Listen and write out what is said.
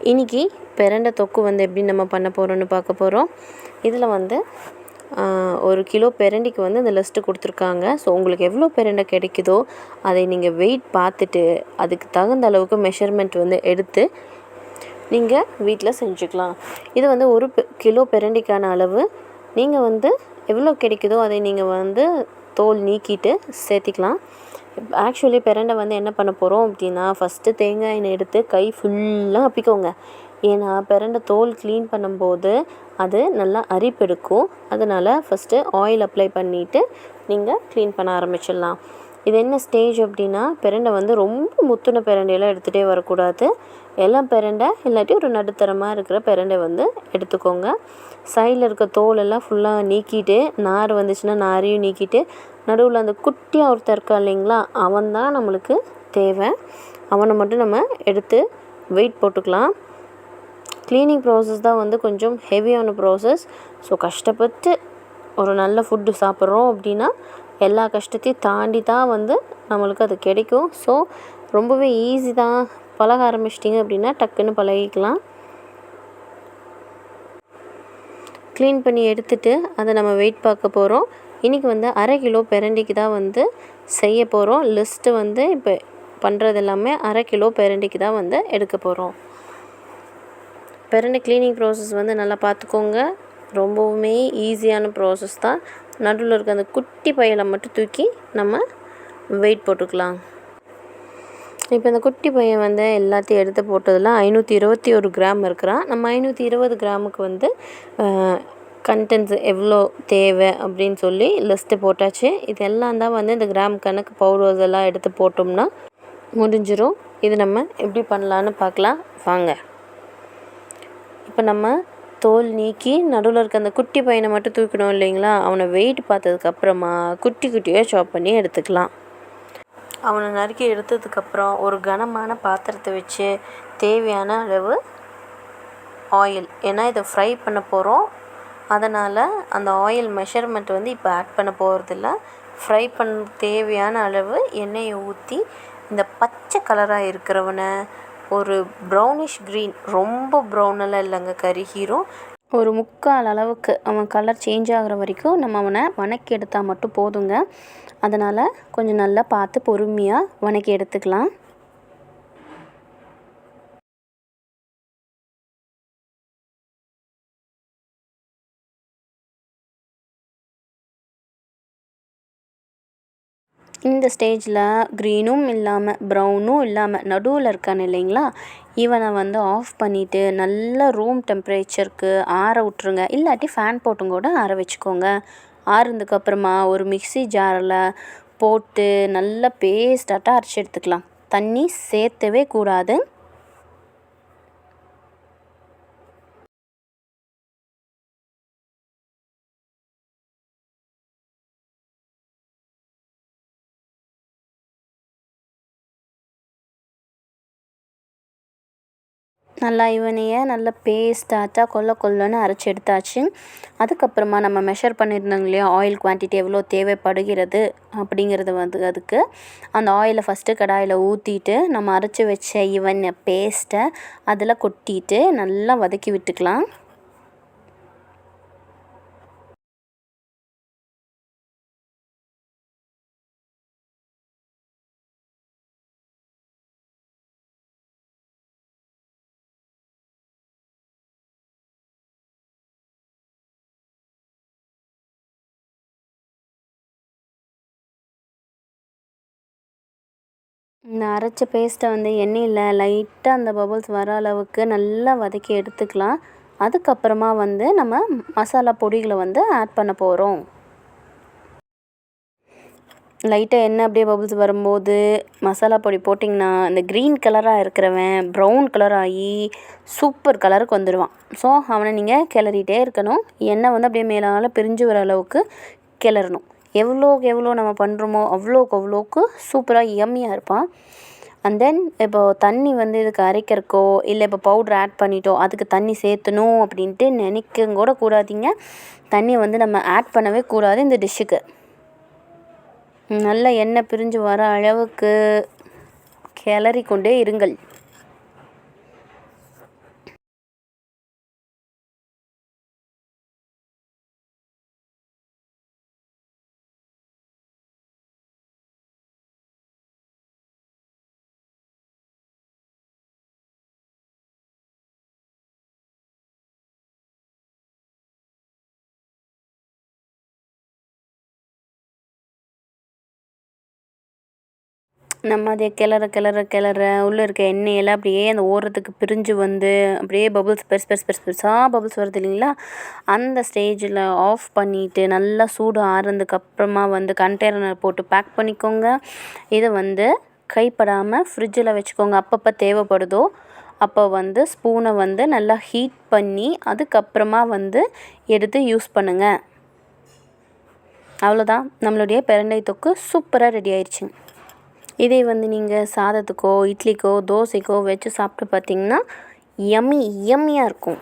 இன்றைக்கி பிரண்டை தொக்கு வந்து எப்படி நம்ம பண்ண போகிறோன்னு பார்க்க போகிறோம். இதில் வந்து 1 கிலோ பிரண்டைக்கு வந்து இந்த லிஸ்ட்டு கொடுத்துருக்காங்க. ஸோ உங்களுக்கு எவ்வளோ பிரண்டை கிடைக்குதோ அதை நீங்கள் வெயிட் பார்த்துட்டு அதுக்கு தகுந்த அளவுக்கு மெஷர்மெண்ட் வந்து எடுத்து நீங்கள் வீட்டில் செஞ்சுக்கலாம். இது வந்து 1 கிலோ பிரண்டைக்கான அளவு. நீங்கள் வந்து எவ்வளோ கிடைக்குதோ அதை நீங்கள் வந்து தோல் நீக்கிட்டு சேர்த்திக்கலாம். ஆக்சுவலி பிரண்டை வந்து என்ன பண்ண போகிறோம் அப்படின்னா, ஃபஸ்ட்டு தேங்காய் எண்ணெய் எடுத்து கை ஃபுல்லாக அப்பிக்கோங்க. ஏன்னா பிரண்டை தோல் க்ளீன் பண்ணும்போது அது நல்லா அரிப்பெடுக்கும். அதனால் ஃபஸ்ட்டு ஆயில் அப்ளை பண்ணிவிட்டு நீங்கள் க்ளீன் பண்ண ஆரம்பிச்சிடலாம். இது என்ன ஸ்டேஜ் அப்படின்னா, பிரண்டை வந்து ரொம்ப முத்துன பிரண்டையெல்லாம் எடுத்துகிட்டே வரக்கூடாது. எல்லாம் பிரண்டை இல்லாட்டி ஒரு நடுத்தரமாக இருக்கிற பிரண்டை வந்து எடுத்துக்கோங்க. சைடில் இருக்க தோலெல்லாம் ஃபுல்லாக நீக்கிட்டு, நார் வந்துச்சுன்னா நாரையும் நீக்கிட்டு, நடுவில் அந்த குட்டியாக ஒருத்தர் இருக்கா இல்லைங்களா, அவன் தான் நம்மளுக்கு தேவை. அவனை மட்டும் நம்ம எடுத்து வெயிட் போட்டுக்கலாம். க்ளீனிங் ப்ராசஸ் தான் வந்து கொஞ்சம் ஹெவியான ப்ராசஸ். ஸோ கஷ்டப்பட்டு ஒரு நல்ல ஃபுட்டு சாப்பிட்றோம் அப்படின்னா எல்லா கஷ்டத்தையும் தாண்டி தான் வந்து நம்மளுக்கு அது கிடைக்கும். ஸோ ரொம்பவே ஈஸி தான். பழக ஆரம்பிச்சிட்டிங்க அப்படின்னா டக்குன்னு பழகிக்கலாம். க்ளீன் பண்ணி எடுத்துகிட்டு அதை நம்ம வெயிட் பார்க்க போகிறோம். இன்றைக்கி வந்து 1/2 கிலோ பிரண்டைக்கு தான் வந்து செய்ய போகிறோம். லிஸ்ட்டு வந்து இப்போ பண்ணுறது எல்லாமே 1/2 கிலோ பிரண்டைக்கு தான் வந்து எடுக்க போகிறோம். பிரண்டை க்ளீனிங் ப்ராசஸ் வந்து நல்லா பார்த்துக்கோங்க. ரொம்பவுமே ஈஸியான ப்ராசஸ் தான். நடுவில் இருக்க அந்த குட்டி பையில் மட்டும் தூக்கி நம்ம வெயிட் போட்டுக்கலாம். இப்போ இந்த குட்டி பையன் வந்து எல்லாத்தையும் எடுத்து போட்டதில் 521 கிராம் இருக்கிறான். நம்ம 520 கிராமுக்கு வந்து கண்டென்ட்ஸ் எவ்வளோ தேவை அப்படின்னு சொல்லி லிஸ்ட்டு போட்டாச்சு. இது எல்லாம் தான் வந்து இந்த கிராம் கணக்கு பவுடர்ஸ் எல்லாம் எடுத்து போட்டோம்னா முடிஞ்சிடும். இது நம்ம எப்படி பண்ணலான்னு பார்க்கலாம் வாங்க. இப்போ நம்ம தோல் நீக்கி நடுவில் இருக்க அந்த குட்டி பையனை மட்டும் தூக்கணும் இல்லைங்களா, அவனை வெயிட் பார்த்ததுக்கப்புறமா குட்டி குட்டியாக சாப் பண்ணி எடுத்துக்கலாம். அவனை நறுக்கி எடுத்ததுக்கப்புறம் ஒரு கனமான பாத்திரத்தை வச்சு தேவையான அளவு ஆயில், ஏன்னா இதை ஃப்ரை பண்ண போகிறோம், அதனால் அந்த ஆயில் மெஷர்மெண்ட் வந்து இப்போ ஆட் பண்ண போகிறதில்ல. ஃப்ரை பண்ண தேவையான அளவு எண்ணெயை ஊற்றி இந்த பச்சை கலராக இருக்கிறவனை ஒரு ப்ரௌனிஷ் க்ரீன், ரொம்ப ப்ரௌனெல்லாம் இல்லைங்க, கருகீரும், ஒரு 3/4 அளவுக்கு அவன் கலர் சேஞ்ச் ஆகிற வரைக்கும் நம்ம அவனை வணக்கி எடுத்தால் மட்டும் போதுங்க. அதனால் கொஞ்சம் நல்லா பார்த்து பொறுமையாக வணக்கி எடுத்துக்கலாம். இந்த ஸ்டேஜில் க்ரீனும் இல்லாமல் ப்ரௌனும் இல்லாமல் நடுவில் இருக்கான் இல்லைங்களா, இவனை வந்து ஆஃப் பண்ணிவிட்டு நல்லா ரூம் டெம்பரேச்சருக்கு ஆற விட்ருங்க. இல்லாட்டி ஃபேன் போட்டும் கூட ஆற வச்சுக்கோங்க. ஆறுனதுக்கப்புறமா ஒரு மிக்ஸி ஜாரில் போட்டு நல்லா பேஸ்டாட்டாக அரைச்சி எடுத்துக்கலாம். தண்ணி சேர்த்தவே கூடாது. நல்லா இவனையை நல்லா பேஸ்டாட்டாக கொல்லன்னு அரைச்சி எடுத்தாச்சு. அதுக்கப்புறமா நம்ம மெஷர் பண்ணியிருந்தோங்க இல்லையா, ஆயில் குவான்டிட்டி எவ்வளோ தேவைப்படுகிறது அப்படிங்கிறது வந்து அதுக்கு அந்த ஆயிலை ஃபஸ்ட்டு கடாயில் ஊற்றிட்டு நம்ம அரைச்சி வச்ச இவனை பேஸ்ட்டை அதில் கொட்டிட்டு நல்லா வதக்கி விட்டுக்கலாம். இந்த அரைச்ச பேஸ்ட்டை வந்து எண்ணெயில் லைட்டாக அந்த பபுள்ஸ் வர அளவுக்கு நல்லா வதக்கி எடுத்துக்கலாம். அதுக்கப்புறமா வந்து நம்ம மசாலா பொடிகளை வந்து ஆட் பண்ண போகிறோம். லைட்டாக எண்ணெய் அப்படியே பபுள்ஸ் வரும்போது மசாலா பொடி போட்டிங்கன்னா இந்த க்ரீன் கலராக இருக்கிறவன் ப்ரௌன் கலர் ஆகி சூப்பர் கலருக்கு வந்துடுவான். ஸோ அவனை நீங்கள் கிளறிட்டே இருக்கணும். எண்ணெய் வந்து அப்படியே மேலால் பிரிஞ்சு வர அளவுக்கு கிளறணும். எவ்வளோக்கு எவ்வளோ நம்ம பண்ணுறோமோ அவ்வளோக்கு சூப்பராக யம்மியாக இருப்பான். அண்ட் தென் இப்போது தண்ணி வந்து இதுக்கு அரைக்கிறக்கோ இல்லை இப்போ பவுட்ரு ஆட் பண்ணிட்டோம் அதுக்கு தண்ணி சேர்த்தணும் அப்படின்ட்டு நினைக்க கூட கூடாதீங்க. தண்ணியை வந்து நம்ம ஆட் பண்ணவே கூடாது இந்த டிஷ்ஷுக்கு. நல்ல எண்ணெய் பிரிஞ்சு வர அளவுக்கு கிளறி கொண்டே இருங்கள். நம்ம அதை கிளற உள்ளே இருக்க எண்ணெயெல்லாம் அப்படியே அந்த ஓரத்துக்கு பிரிஞ்சு வந்து அப்படியே பபுள்ஸ் பெருசாக பபுள்ஸ் வருது இல்லைங்களா, அந்த ஸ்டேஜில் ஆஃப் பண்ணிவிட்டு நல்லா சூடு ஆறுனதுக்கப்புறமா வந்து கண்டெய்னர் போட்டு பேக் பண்ணிக்கோங்க. இதை வந்து கைப்படாமல் ஃப்ரிட்ஜில் வச்சுக்கோங்க. அப்பப்போ தேவைப்படுதோ அப்போ வந்து ஸ்பூனை வந்து நல்லா ஹீட் பண்ணி அதுக்கப்புறமா வந்து எடுத்து யூஸ் பண்ணுங்கள். அவ்வளோதான், நம்மளுடைய பிரண்டை தொக்கு சூப்பராக ரெடி ஆயிடுச்சுங்க. இதே வந்து நீங்கள் சாதத்துக்கோ இட்லிக்கோ தோசைக்கோ வச்சு சாப்பிட்டு பார்த்தீங்கன்னா யம்மியாக இருக்கும்.